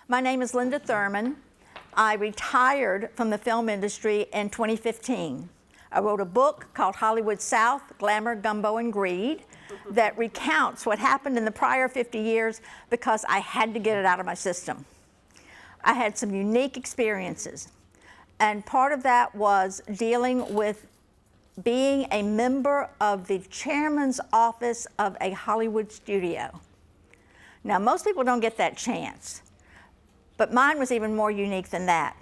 My name is Linda Thurman. I retired from the film industry in 2015. I wrote a book called Hollywood South, Glamour, Gumbo, and Greed that recounts what happened in the prior 50 years because I had to get it out of my system. I had some unique experiences, and part of that was dealing with being a member of the chairman's office of a Hollywood studio. Now, most people don't get that chance, but mine was even more unique than that.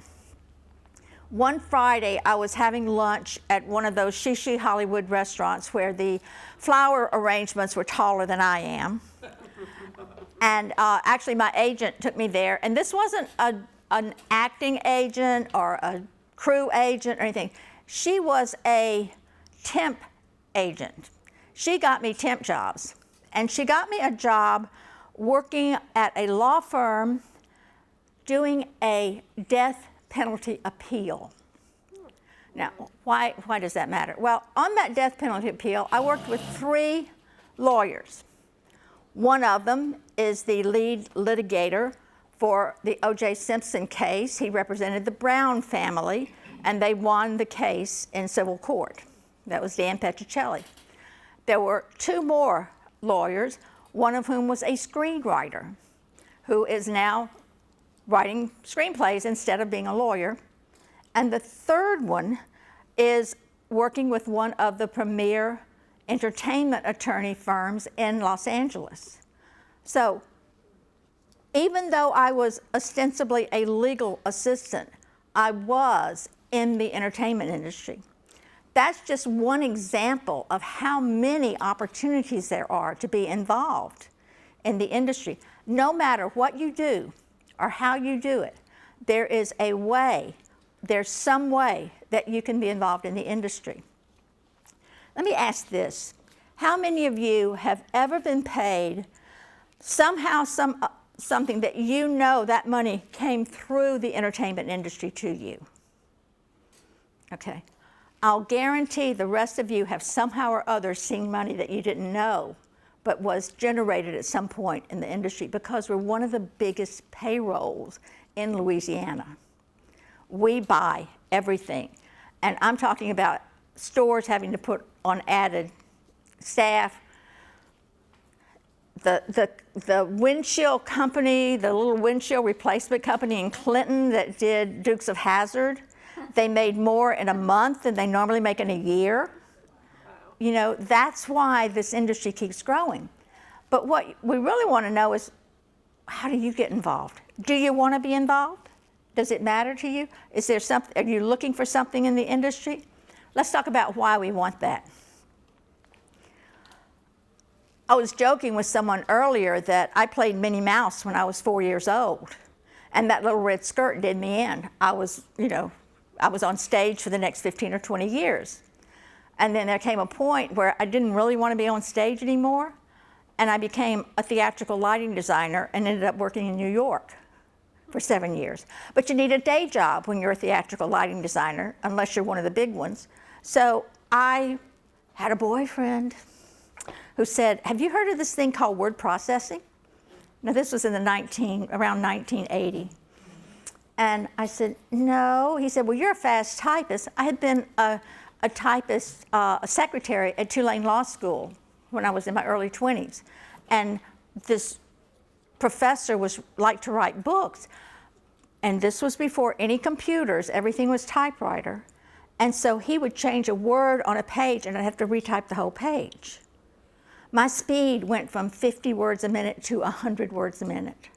One Friday, I was having lunch at one of those shishi Hollywood restaurants where the flower arrangements were taller than I am. And actually, my agent took me there. And this wasn't an acting agent or a crew agent or anything. She was a temp agent. She got me temp jobs. And she got me a job working at a law firm doing a death penalty appeal. Now, why does that matter? Well, on that death penalty appeal, I worked with 3 lawyers. One of them is the lead litigator for the O.J. Simpson case. He represented the Brown family, and they won the case in civil court. That was Dan Petruccelli. There were 2 more lawyers, one of whom was a screenwriter, who is now writing screenplays instead of being a lawyer. And the third one is working with one of the premier entertainment attorney firms in Los Angeles. So even though I was ostensibly a legal assistant, I was in the entertainment industry. That's just one example of how many opportunities there are to be involved in the industry. No matter what you do or how you do it, there is a way, there's some way that you can be involved in the industry. Let me ask this. How many of you have ever been paid somehow something that you know that money came through the entertainment industry to you? Okay. I'll guarantee the rest of you have somehow or other seen money that you didn't know, but was generated at some point in the industry because we're one of the biggest payrolls in Louisiana. We buy everything. And I'm talking about stores having to put on added staff. The windshield company, the little windshield replacement company in Clinton that did Dukes of Hazzard, they made more in a month than they normally make in a year. You know, that's why this industry keeps growing. But what we really want to know is, how do you get involved? Do you want to be involved? Does it matter to you? Is there something, are you looking for something in the industry? Let's talk about why we want that. I was joking with someone earlier that I played Minnie Mouse when I was 4 years old, and that little red skirt did me in. I was on stage for the next 15 or 20 years. And then there came a point where I didn't really want to be on stage anymore, and I became a theatrical lighting designer and ended up working in New York for 7 years. But you need a day job when you're a theatrical lighting designer, unless you're one of the big ones. So I had a boyfriend who said, have you heard of this thing called word processing? Now, this was in around 1980. And I said, no. He said, well, you're a fast typist. I had been a typist, a secretary at Tulane Law School when I was in my early 20s. And this professor liked to write books. And this was before any computers. Everything was typewriter. And so he would change a word on a page, and I'd have to retype the whole page. My speed went from 50 words a minute to 100 words a minute.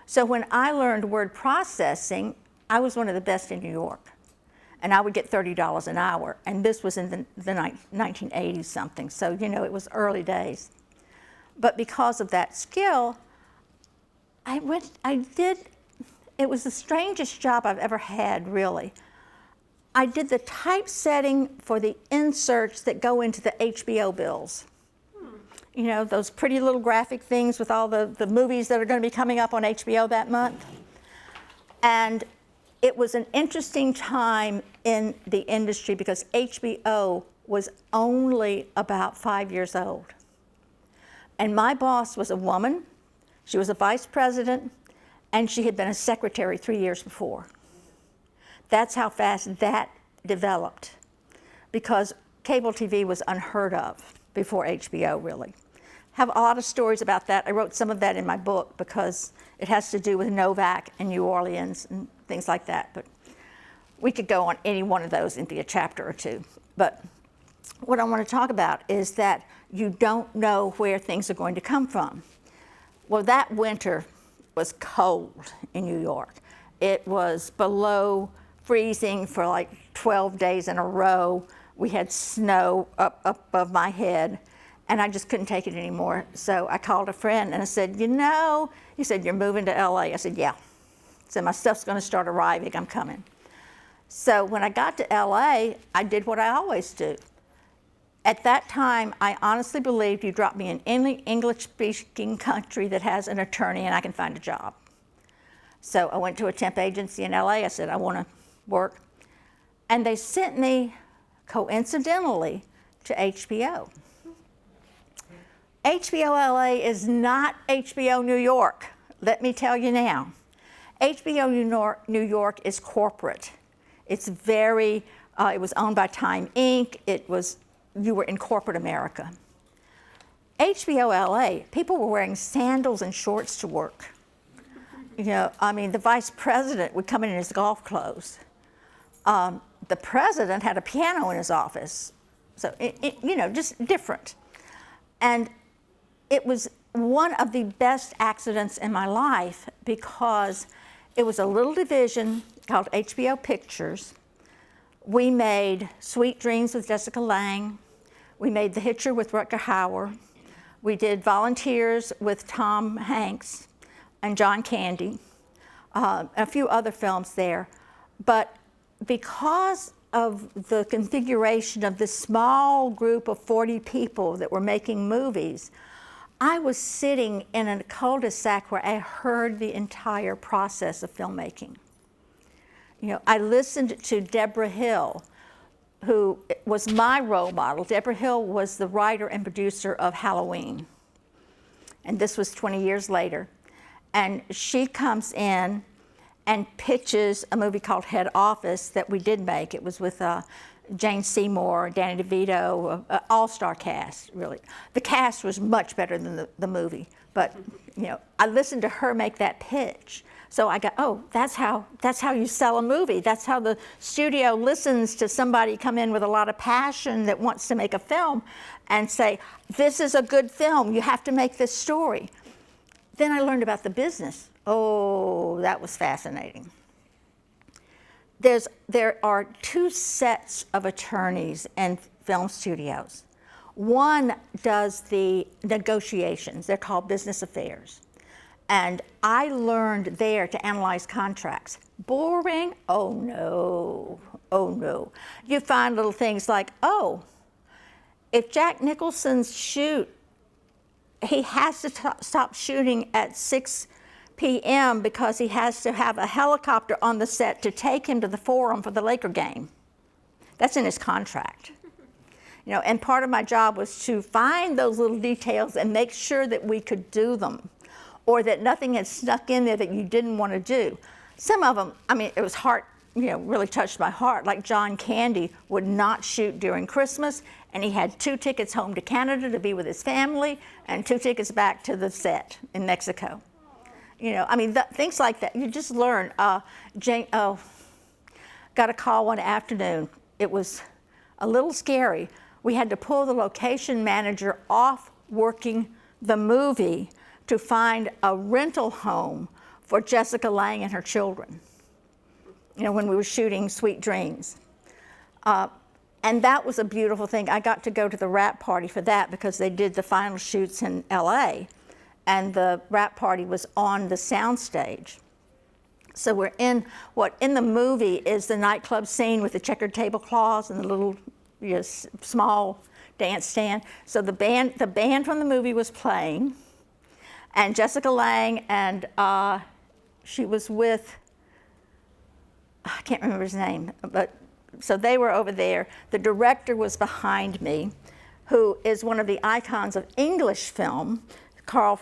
So when I learned word processing, I was one of the best in New York. And I would get $30 an hour. And this was in the 1980s something. So, you know, it was early days. But because of that skill, it was the strangest job I've ever had, really. I did the typesetting for the inserts that go into the HBO bills. You know, those pretty little graphic things with all the movies that are going to be coming up on HBO that month. And it was an interesting time in the industry because HBO was only about 5 years old. And my boss was a woman. She was a vice president, and she had been a secretary 3 years before. That's how fast that developed, because cable TV was unheard of before HBO, really. Have a lot of stories about that. I wrote some of that in my book because it has to do with Novak and New Orleans and things like that. But we could go on any one of those into a chapter or two. But what I want to talk about is that you don't know where things are going to come from. Well, that winter was cold in New York. It was below freezing for like 12 days in a row. We had snow up above my head, and I just couldn't take it anymore. So I called a friend and I said, you know, he said, you're moving to LA. I said, yeah. He said, my stuff's gonna start arriving, I'm coming. So when I got to LA, I did what I always do. At that time, I honestly believed you drop me in any English-speaking country that has an attorney and I can find a job. So I went to a temp agency in LA. I said, I want to work. And they sent me, coincidentally, to HBO. HBO LA is not HBO New York. Let me tell you now. HBO New York is corporate. It's very, it was owned by Time Inc. You were in corporate America. HBO LA, people were wearing sandals and shorts to work. You know, I mean, the vice president would come in his golf clothes. The president had a piano in his office. So, you know, just different. And it was one of the best accidents in my life because it was a little division called HBO Pictures. We made Sweet Dreams with Jessica Lange. We made The Hitcher with Rutger Hauer. We did Volunteers with Tom Hanks and John Candy, a few other films there. But because of the configuration of this small group of 40 people that were making movies, I was sitting in a cul-de-sac where I heard the entire process of filmmaking. You know, I listened to Deborah Hill, who was my role model. Deborah Hill was the writer and producer of Halloween. And this was 20 years later. And she comes in and pitches a movie called Head Office that we did make. It was with Jane Seymour, Danny DeVito, all-star cast, really. The cast was much better than the movie, but you know, I listened to her make that pitch. So I got, oh, that's how you sell a movie. That's how the studio listens to somebody come in with a lot of passion that wants to make a film and say, this is a good film, you have to make this story. Then I learned about the business. Oh, that was fascinating. There are two sets of attorneys in film studios. One does the negotiations. They're called business affairs. And I learned there to analyze contracts. Boring? Oh no, oh no. You find little things like, oh, if Jack Nicholson's shoot, he has to stop shooting at 6 p.m. because he has to have a helicopter on the set to take him to the Forum for the Laker game. That's in his contract. You know, and part of my job was to find those little details and make sure that we could do them, or that nothing had snuck in there that you didn't want to do. Some of them, I mean, it was really touched my heart. Like John Candy would not shoot during Christmas, and he had 2 tickets home to Canada to be with his family, and 2 tickets back to the set in Mexico. You know, I mean, things like that. You just learn. Got a call one afternoon. It was a little scary. We had to pull the location manager off working the movie to find a rental home for Jessica Lange and her children, you know, when we were shooting Sweet Dreams. And that was a beautiful thing. I got to go to the wrap party for that because they did the final shoots in LA, and the wrap party was on the soundstage. So we're in the movie is the nightclub scene with the checkered tablecloths and the little small dance stand. So the band from the movie was playing, and Jessica Lange, and she was with, I can't remember his name, but so they were over there. The director was behind me, who is one of the icons of English film, Carl,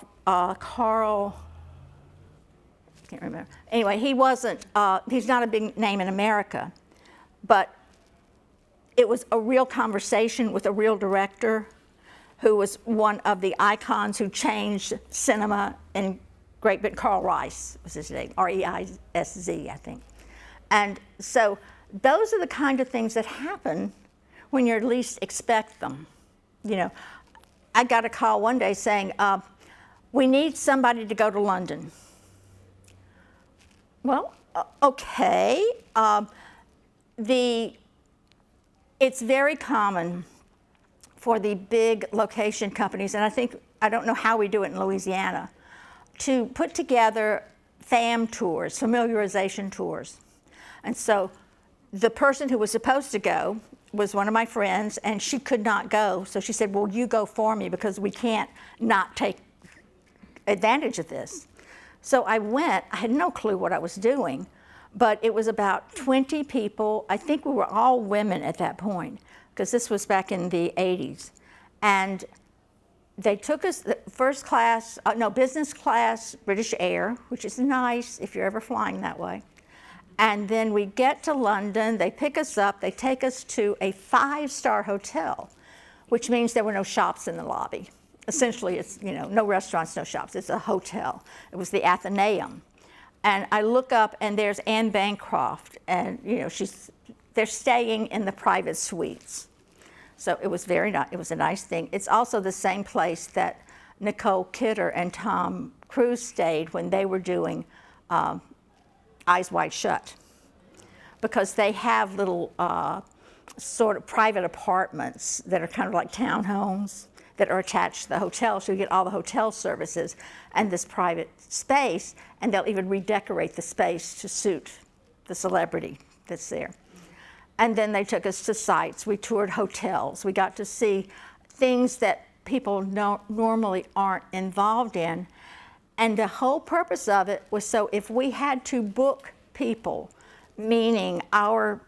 can't remember. Anyway, he wasn't, he's not a big name in America, but it was a real conversation with a real director who was one of the icons who changed cinema in Great Britain. Carl Reis was his name, R-E-I-S-Z, I think. And so those are the kind of things that happen when you least expect them. You know, I got a call one day saying, we need somebody to go to London. Well, okay. It's very common for the big location companies, and I don't know how we do it in Louisiana, to put together FAM tours, familiarization tours. And so the person who was supposed to go was one of my friends, and she could not go. So she said, well, you go for me because we can't not take advantage of this. So I went. I had no clue what I was doing, but it was about 20 people. I think we were all women at that point, because this was back in the 80s. And they took us first class, business class, British Air, which is nice if you're ever flying that way. And then we get to London, they pick us up, they take us to a 5-star hotel, which means there were no shops in the lobby. Essentially, it's, no restaurants, no shops, it's a hotel. It was the Athenaeum. And I look up and there's Anne Bancroft, and they're staying in the private suites. So it was very nice, it was a nice thing. It's also the same place that Nicole Kidder and Tom Cruise stayed when they were doing Eyes Wide Shut, because they have little sort of private apartments that are kind of like townhomes that are attached to the hotel, so you get all the hotel services and this private space, and they'll even redecorate the space to suit the celebrity that's there. And then they took us to sites. We toured hotels. We got to see things that people normally aren't involved in. And the whole purpose of it was so if we had to book people, meaning our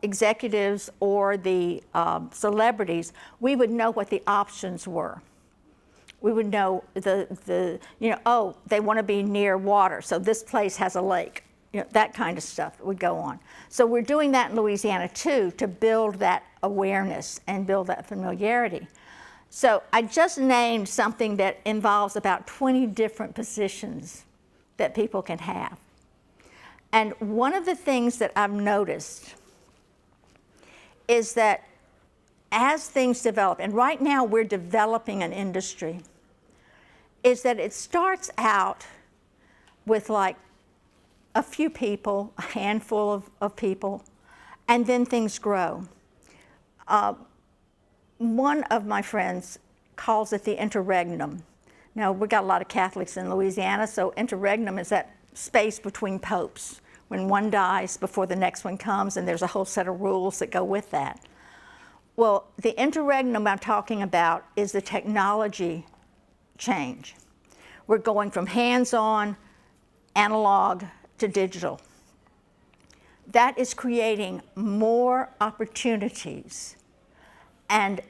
executives or the celebrities, we would know what the options were. We would know oh, they want to be near water, so this place has a lake. That kind of stuff would go on. So we're doing that in Louisiana too, to build that awareness and build that familiarity. So I just named something that involves about 20 different positions that people can have. And one of the things that I've noticed is that as things develop, and right now we're developing an industry, is that it starts out with like a few people, a handful of people, and then things grow. One of my friends calls it the interregnum. Now, we got a lot of Catholics in Louisiana, so interregnum is that space between popes, when one dies before the next one comes, and there's a whole set of rules that go with that. Well, the interregnum I'm talking about is the technology change. We're going from hands-on, analog, to digital. That is creating more opportunities and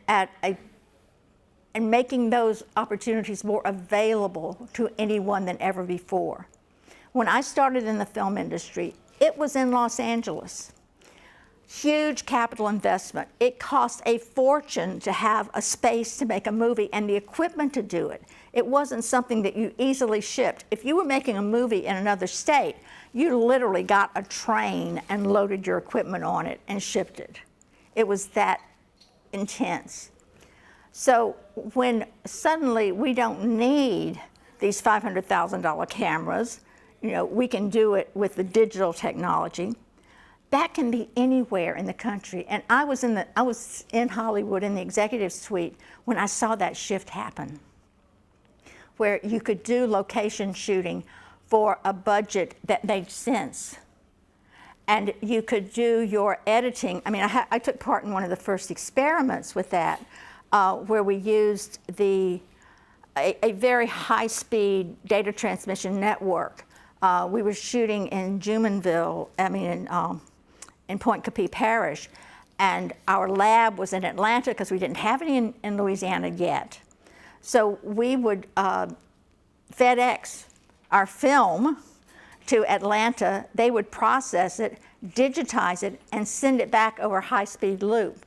making those opportunities more available to anyone than ever before. When I started in the film industry, it was in Los Angeles. Huge capital investment. It cost a fortune to have a space to make a movie and the equipment to do it. It wasn't something that you easily shipped. If you were making a movie in another state, you literally got a train and loaded your equipment on it and shipped it. It was that intense. So when suddenly we don't need these $500,000 cameras, we can do it with the digital technology. That can be anywhere in the country. And I was in Hollywood in the executive suite when I saw that shift happen, where you could do location shooting for a budget that made sense. And you could do your editing. I mean, I took part in one of the first experiments with that, where we used a very high-speed data transmission network. We were shooting in Jumonville, in Point Capee Parish, and our lab was in Atlanta because we didn't have any in Louisiana yet. So we would FedEx our film to Atlanta, they would process it, digitize it, and send it back over a high-speed loop.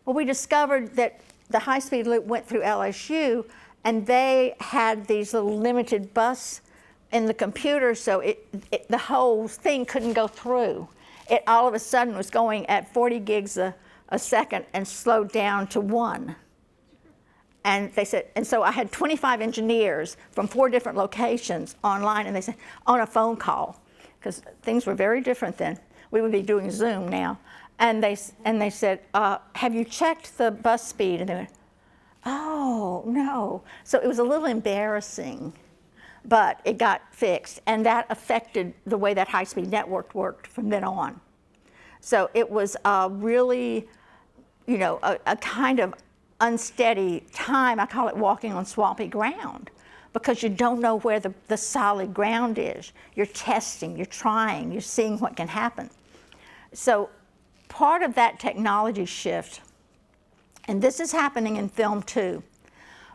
Well, we discovered that the high-speed loop went through LSU, and they had these little limited bus in the computer, so the whole thing couldn't go through. It all of a sudden was going at 40 gigs a second and slowed down to 1. And they said, and so I had 25 engineers from 4 different locations online, and they said, on a phone call, because things were very different then. We would be doing Zoom now. And they said, have you checked the bus speed? And they went, oh, no. So it was a little embarrassing, but it got fixed. And that affected the way that high-speed network worked from then on. So it was really, you know, a kind of unsteady time. I call it walking on swampy ground, because you don't know where the solid ground is. You're testing, you're trying, you're seeing what can happen. So part of that technology shift, and this is happening in film too,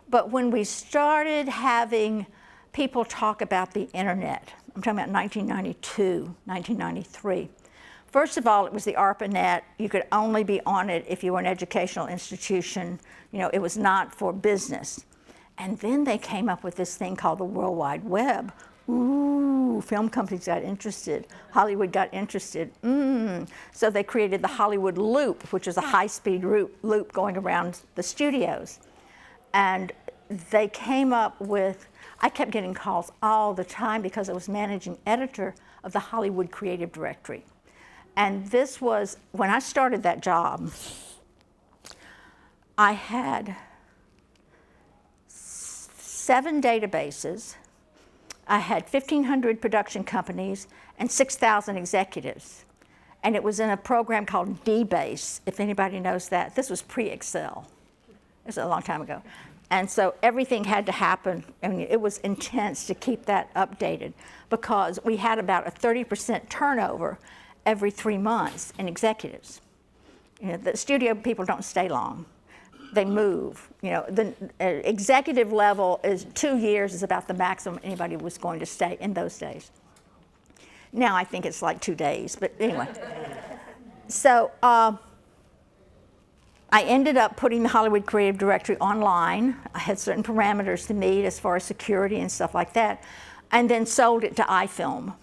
but when we started having people talk about the internet, I'm talking about 1992, 1993, first of all, it was the ARPANET. You could only be on it if you were an educational institution. You know, it was not for business. And then they came up with this thing called the World Wide Web. Ooh, film companies got interested. Hollywood got interested. So they created the Hollywood Loop, which is a high-speed loop going around the studios. And they came up with, I kept getting calls all the time because I was managing editor of the Hollywood Creative Directory. And this was, when I started that job, I had 7 databases. I had 1,500 production companies and 6,000 executives. And it was in a program called DBase, if anybody knows that. This was pre-Excel. It was a long time ago. And so everything had to happen. I mean, it was intense to keep that updated, because we had about a 30% turnover every 3 months in executives. You know, the studio people don't stay long. They move. You know, the executive level is 2 years is about the maximum anybody was going to stay in those days. Now I think it's like 2 days, but anyway. So I ended up putting the Hollywood Creative Directory online. I had certain parameters to meet as far as security and stuff like that, and then sold it to ifilm.com.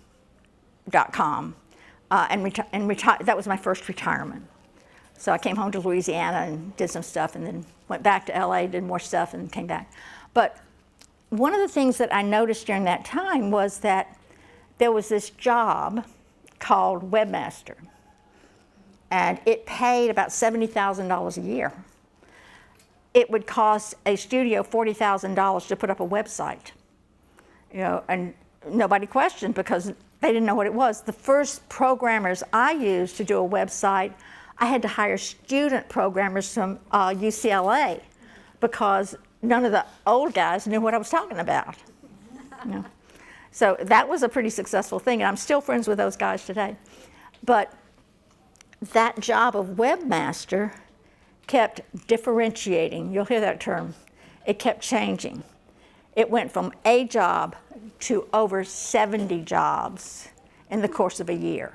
That was my first retirement. So I came home to Louisiana and did some stuff, and then went back to LA, did more stuff, and came back. But one of the things that I noticed during that time was that there was this job called webmaster, and it paid about $70,000 a year. It would cost a studio $40,000 to put up a website, you know, and nobody questioned because they didn't know what it was. The first programmers I used to do a website, I had to hire student programmers from UCLA, because none of the old guys knew what I was talking about. You know? So that was a pretty successful thing, and I'm still friends with those guys today. But that job of webmaster kept differentiating. You'll hear that term. It kept changing. It went from a job to over 70 jobs in the course of a year.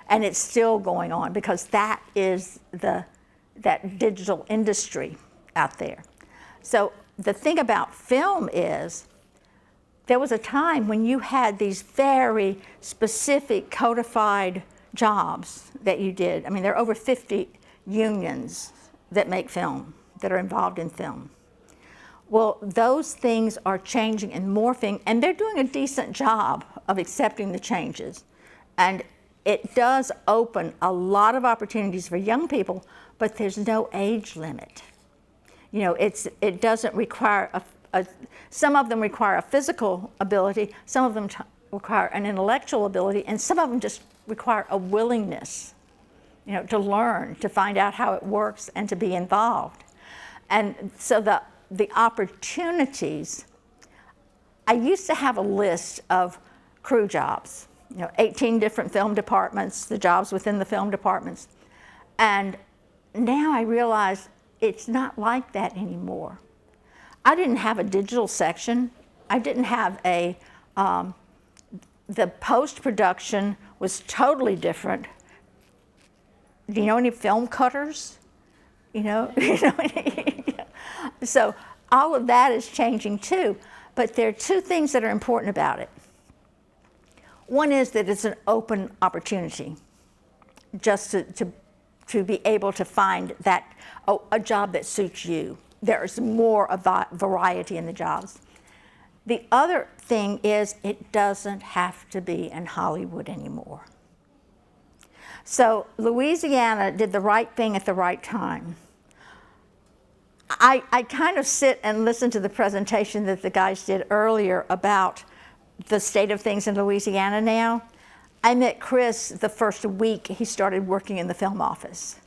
And it's still going on, because that is that digital industry out there. So the thing about film is, there was a time when you had these very specific codified jobs that you did. I mean, there are over 50 unions that make film, that are involved in film. Well, those things are changing and morphing, and they're doing a decent job of accepting the changes. And it does open a lot of opportunities for young people, but there's no age limit. You know, it doesn't require some of them require a physical ability, some of them require an intellectual ability, and some of them just require a willingness, you know, to learn, to find out how it works, and to be involved. And so the opportunities, I used to have a list of crew jobs, you know, 18 different film departments, the jobs within the film departments. And now I realize it's not like that anymore. I didn't have a digital section. I didn't have The post-production was totally different. Do you know any film cutters? You know? So all of that is changing too. But there are two things that are important about it. One is that it's an open opportunity just to be able to find that a job that suits you. There's more of a variety in the jobs. The other thing is it doesn't have to be in Hollywood anymore. So Louisiana did the right thing at the right time. I kind of sit and listen to the presentation that the guys did earlier about the state of things in Louisiana now. I met Chris the first week he started working in the film office,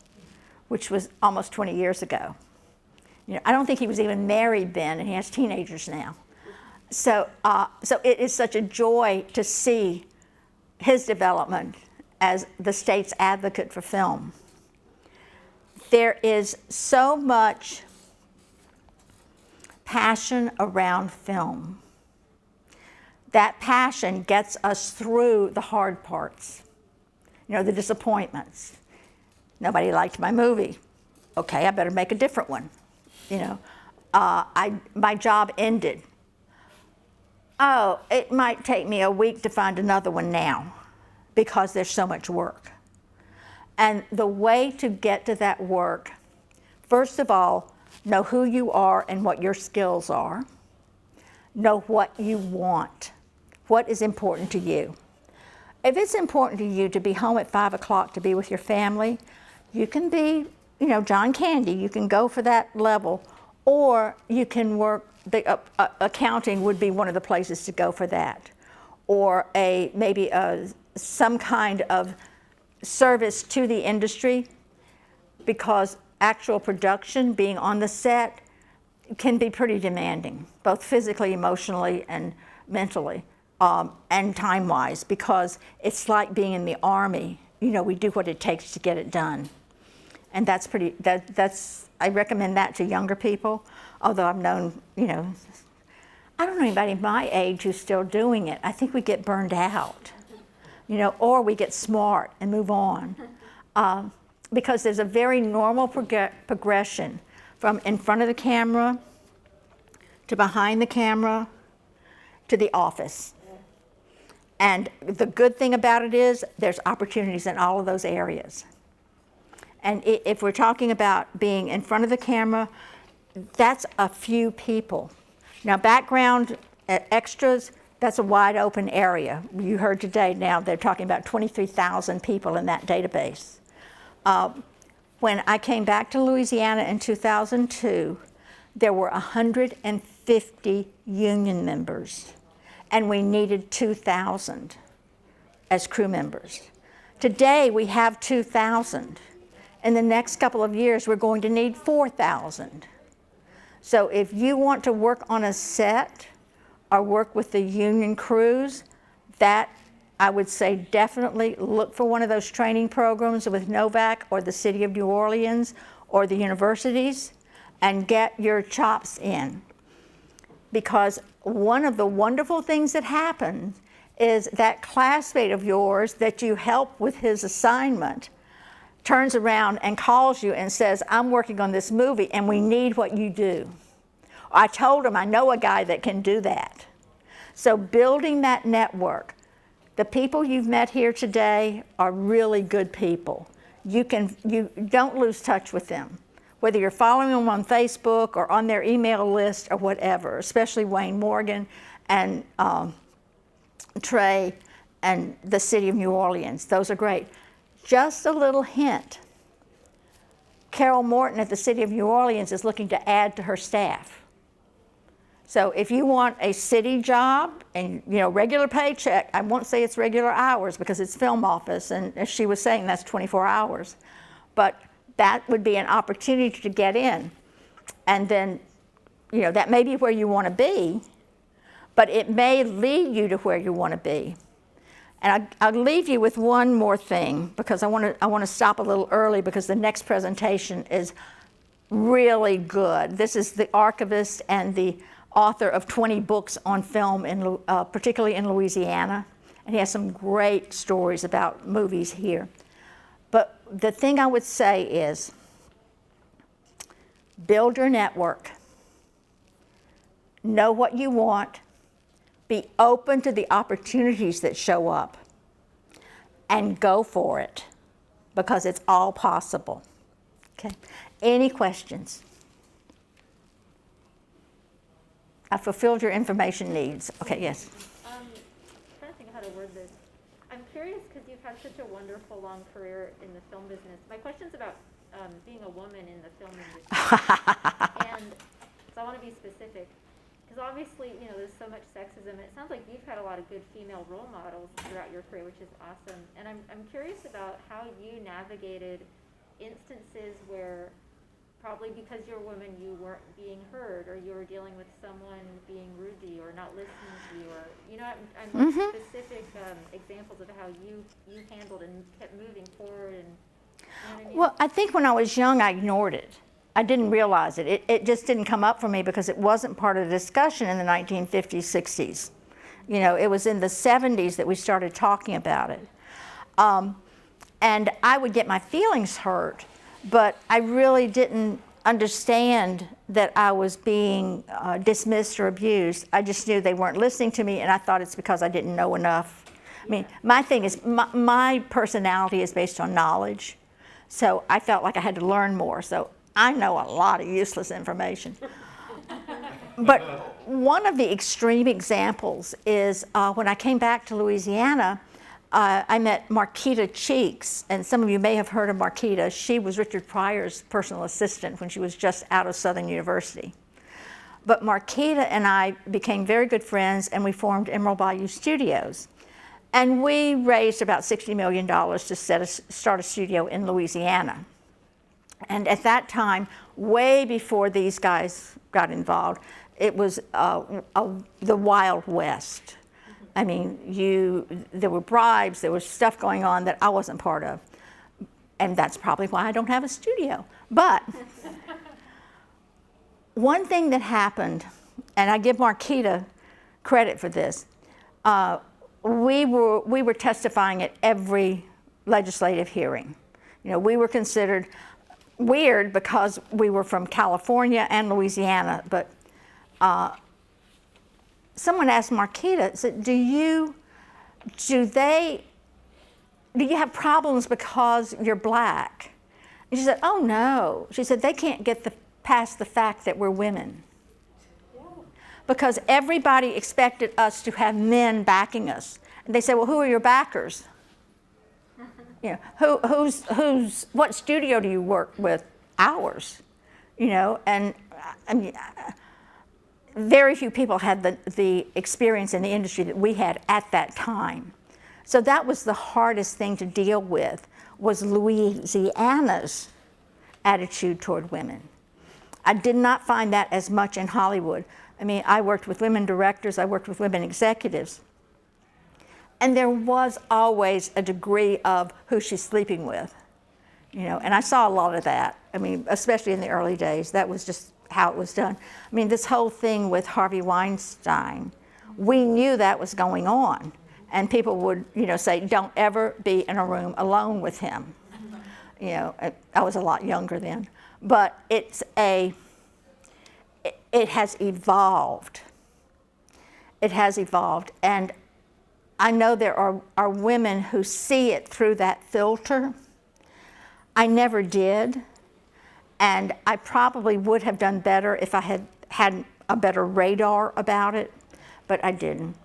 which was almost 20 years ago. You know, I don't think he was even married then, and he has teenagers now. So it is such a joy to see his development as the state's advocate for film. There is so much passion around film. That passion gets us through the hard parts, you know, the disappointments. Nobody liked my movie. Okay, I better make a different one. You know, my job ended. Oh, it might take me a week to find another one now because there's so much work. And the way to get to that work, first of all, know who you are and what your skills are. Know what you want. What is important to you? If it's important to you to be home at 5 o'clock to be with your family, you can be, you know, John Candy. You can go for that level, or you can work. Accounting would be one of the places to go for that, or maybe some kind of service to the industry, because actual production, being on the set, can be pretty demanding, both physically, emotionally, and mentally, and time-wise, because it's like being in the Army. You know, we do what it takes to get it done. And that's I recommend that to younger people, although I've known, you know, I don't know anybody my age who's still doing it. I think we get burned out, you know, or we get smart and move on. Because there's a very normal progression from in front of the camera to behind the camera to the office. And the good thing about it is there's opportunities in all of those areas. And if we're talking about being in front of the camera, that's a few people. Now, background extras, that's a wide open area. You heard today now they're talking about 23,000 people in that database. When I came back to Louisiana in 2002, there were 150 union members, and we needed 2,000 as crew members. Today, we have 2,000. In the next couple of years, we're going to need 4,000. So if you want to work on a set or work with the union crews, that I would say definitely look for one of those training programs with NOVAC or the City of New Orleans or the universities and get your chops in. Because one of the wonderful things that happens is that classmate of yours that you help with his assignment turns around and calls you and says, I'm working on this movie and we need what you do. I told him I know a guy that can do that. So building that network, the people you've met here today are really good people. You don't lose touch with them, whether you're following them on Facebook or on their email list or whatever, especially Wayne Morgan and Trey and the City of New Orleans. Those are great. Just a little hint. Carol Morton at the City of New Orleans is looking to add to her staff. So if you want a city job and, you know, regular paycheck, I won't say it's regular hours because it's film office, and as she was saying, that's 24 hours. But that would be an opportunity to get in. And then, you know, that may be where you want to be, but it may lead you to where you want to be. And I'll leave you with one more thing, because I want to stop a little early because the next presentation is really good. This is the archivist and the author of 20 books on film, particularly in Louisiana, and he has some great stories about movies here. But the thing I would say is, build your network, know what you want, be open to the opportunities that show up, and go for it, because it's all possible. Okay. Any questions? I fulfilled your information needs. Okay, yes. I'm trying to think how to word this. I'm curious because you've had such a wonderful long career in the film business. My question's about being a woman in the film industry. And so I want to be specific. Because obviously, you know, there's so much sexism. It sounds like you've had a lot of good female role models throughout your career, which is awesome. And I'm curious about how you navigated instances where probably because you're a woman, you weren't being heard, or you were dealing with someone being rude to you or not listening to you, or, you know, I'm like specific examples of how you handled and kept moving forward. And, you know what I mean? Well, I think when I was young, I ignored it. I didn't realize it. It just didn't come up for me because it wasn't part of the discussion in the 1950s, 60s. You know, it was in the 70s that we started talking about it. And I would get my feelings hurt, but I really didn't understand that I was being dismissed or abused. I just knew they weren't listening to me, and I thought it's because I didn't know enough. I mean, my thing is, my personality is based on knowledge, so I felt like I had to learn more. So I know a lot of useless information. But one of the extreme examples is when I came back to Louisiana, I met Marquita Cheeks, and some of you may have heard of Marquita. She was Richard Pryor's personal assistant when she was just out of Southern University. But Marquita and I became very good friends, and we formed Emerald Bayou Studios. And we raised about $60 million to start a studio in Louisiana. And at that time, way before these guys got involved, it was the Wild West. I mean, there were bribes, there was stuff going on that I wasn't part of. And that's probably why I don't have a studio. But one thing that happened, and I give Marquita credit for this, we were testifying at every legislative hearing. You know, we were considered weird because we were from California and Louisiana, but someone asked Marquita, said, do you have problems because you're black? And she said, oh no. She said, they can't get past the fact that we're women. Because everybody expected us to have men backing us. And they said, well, who are your backers? You know, what studio do you work with? Ours. You know, and I mean, very few people had the experience in the industry that we had at that time. So that was the hardest thing to deal with, was Louisiana's attitude toward women. I did not find that as much in Hollywood. I mean, I worked with women directors, I worked with women executives. And there was always a degree of who she's sleeping with, you know, and I saw a lot of that. I mean, especially in the early days, that was just how it was done. I mean, this whole thing with Harvey Weinstein, we knew that was going on. And people would, you know, say, don't ever be in a room alone with him. You know, I was a lot younger then. But it has evolved. It has evolved. And I know there are women who see it through that filter. I never did. And I probably would have done better if I had had a better radar about it, but I didn't.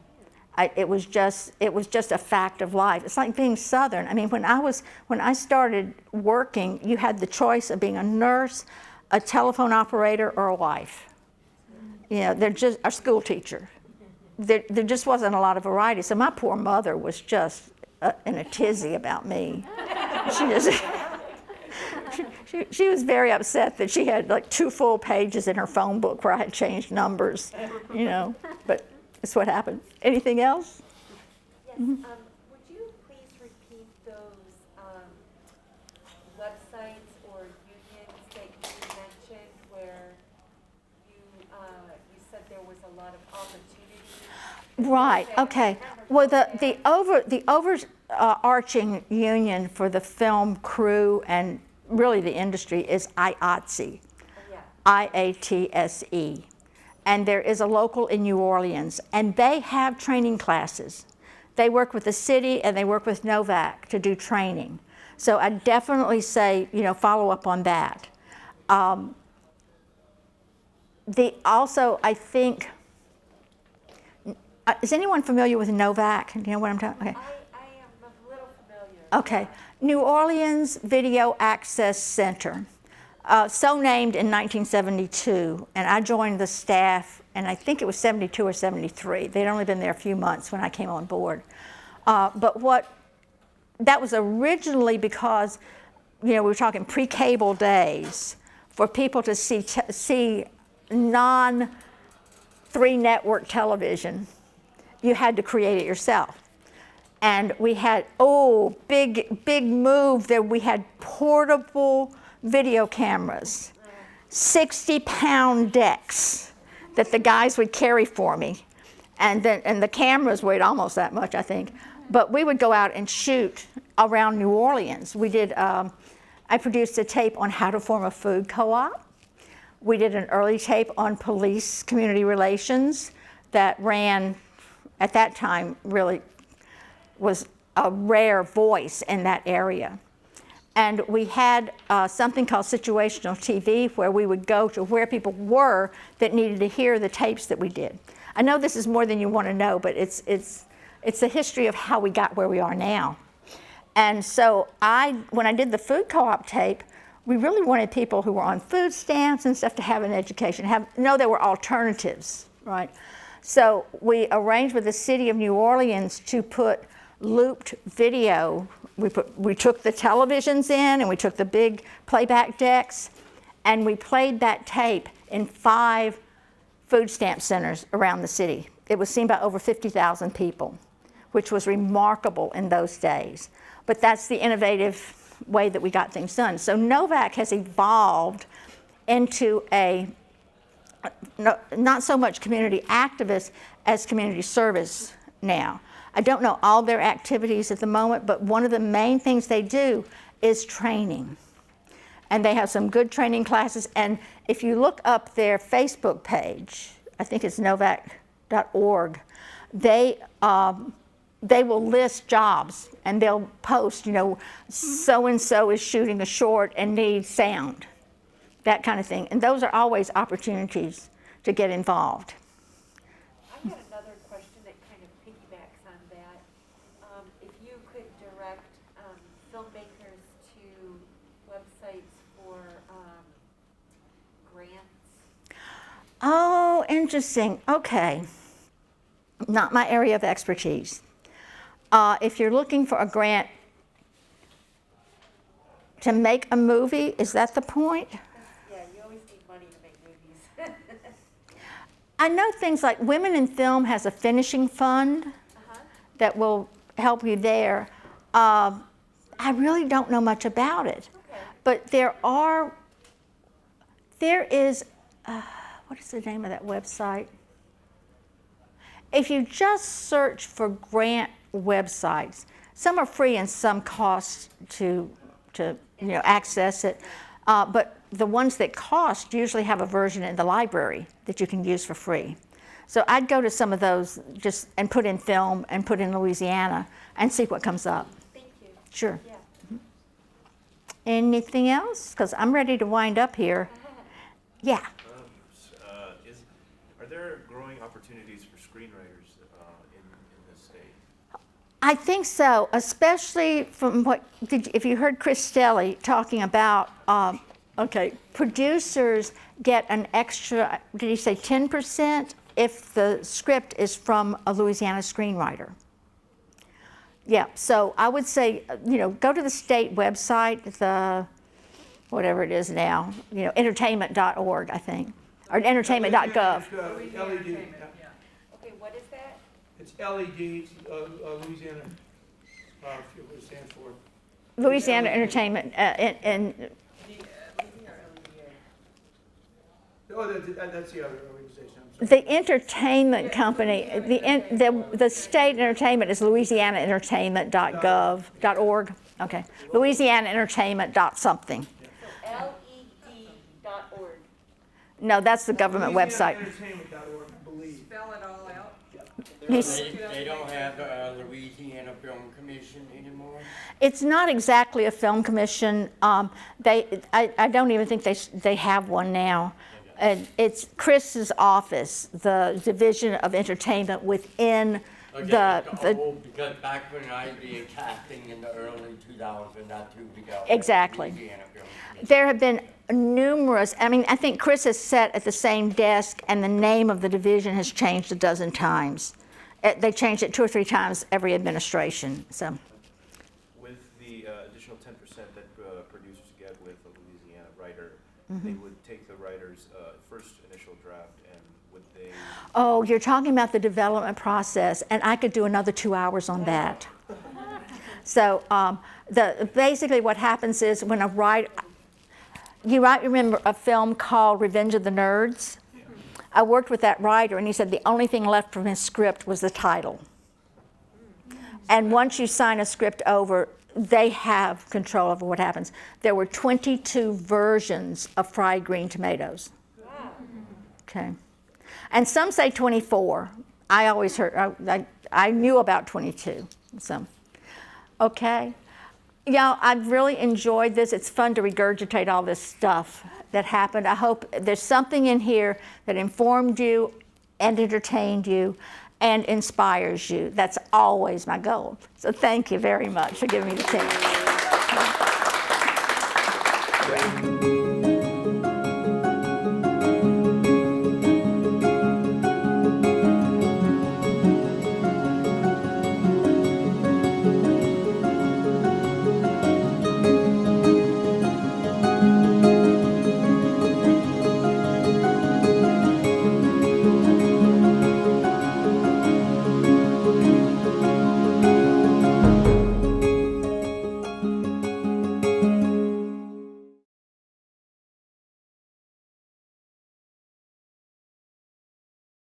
It was just a fact of life. It's like being Southern. I mean, when I started working, you had the choice of being a nurse, a telephone operator, or a wife. You know, they're just a school teacher. There just wasn't a lot of variety. So my poor mother was just in a tizzy about me. She was very upset that she had like 2 full pages in her phone book where I had changed numbers, you know, but it's what happened. Anything else? Yes. Would you please repeat those websites or unions that you mentioned where you said there was a lot of opportunity? Right, okay. Well, the overarching union for the film crew and really the industry is IATSE, IATSE. And there is a local in New Orleans, and they have training classes. They work with the city and they work with NOVAC to do training. So I definitely say, follow up on that. Also, I think, is anyone familiar with NOVAC? Do you know what I'm talking about? Okay. I am a little familiar. Okay. New Orleans Video Access Center. So named in 1972, and I joined the staff, and I think it was 72 or 73. They'd only been there a few months when I came on board. But that was originally because, we were talking pre-cable days, for people to see non-3 network television, you had to create it yourself. And we had, big move there. We had portable video cameras, 60-pound decks that the guys would carry for me. And the cameras weighed almost that much, I think. But we would go out and shoot around New Orleans. We did, I produced a tape on how to form a food co-op. We did an early tape on police community relations that ran, at that time, really was a rare voice in that area. And we had something called situational TV, where we would go to where people were that needed to hear the tapes that we did. I know this is more than you want to know, but it's the history of how we got where we are now. And so when I did the food co-op tape, we really wanted people who were on food stamps and stuff to have an education, know there were alternatives, right? So we arranged with the city of New Orleans to put looped video. We took the televisions in and we took the big playback decks, and we played that tape in 5 food stamp centers around the city. It was seen by over 50,000 people, which was remarkable in those days. But that's the innovative way that we got things done. So NOVAC has evolved into not so much community activist as community service now. I don't know all their activities at the moment, but one of the main things they do is training. And they have some good training classes. And if you look up their Facebook page, I think it's novac.org, they will list jobs, and they'll post, so-and-so is shooting a short and needs sound, that kind of thing. And those are always opportunities to get involved. I've got another question that kind of piggybacks on that. If you could direct filmmakers to websites for grants. Oh, interesting. Okay. Not my area of expertise. If you're looking for a grant to make a movie, is that the point? Yeah, you always need money to make movies. I know things like Women in Film has a finishing fund that will help you there. I really don't know much about it. Okay. But there is, what is the name of that website? If you just search for grant websites, some are free and some cost to access it. But the ones that cost usually have a version in the library that you can use for free. So I'd go to some of those and put in film and put in Louisiana and see what comes up. Thank you. Sure. Yeah. Anything else? Because I'm ready to wind up here. Yeah. Are there growing opportunities for screenwriters in this state? I think so, especially from if you heard Chris Stelly talking about, producers get an extra, did he say 10% if the script is from a Louisiana screenwriter? Yeah, so I would say, go to the state website, whatever it is now, entertainment.org, I think, or entertainment.gov. LED. Okay, what is that? It's LED, Louisiana, what it stands for. Louisiana Entertainment, and that's the other organization, I'm sorry. The entertainment company, the state entertainment is louisianaentertainment.gov.org. Okay, Louisianaentertainment dot something. LED.org. No, that's the government website. LouisianaEntertainment.org, I believe. Spell it all out. They don't have the Louisiana Film Commission anymore? It's not exactly a film commission. I don't even think they have one now. It's Chris's office, the division of entertainment within the Because back when I was casting in the early 2000s, not too big out. Exactly. Louisiana Film Commission. There have been numerous, I think Chris has sat at the same desk and the name of the division has changed a dozen times. They changed it 2 or 3 times every administration, so. With the additional 10% that producers get with a Louisiana writer, they would take the writer's first initial draft and would they? Oh, you're talking about the development process, and I could do another 2 hours on that. So basically what happens is when a writer, you might remember a film called Revenge of the Nerds? I worked with that writer and he said the only thing left from his script was the title. And once you sign a script over, they have control over what happens. There were 22 versions of fried green tomatoes. Okay. And some say 24. I always heard, I knew about 22. So, okay. Yeah, I've really enjoyed this. It's fun to regurgitate all this stuff that happened. I hope there's something in here that informed you and entertained you and inspires you. That's always my goal. So thank you very much for giving me the chance.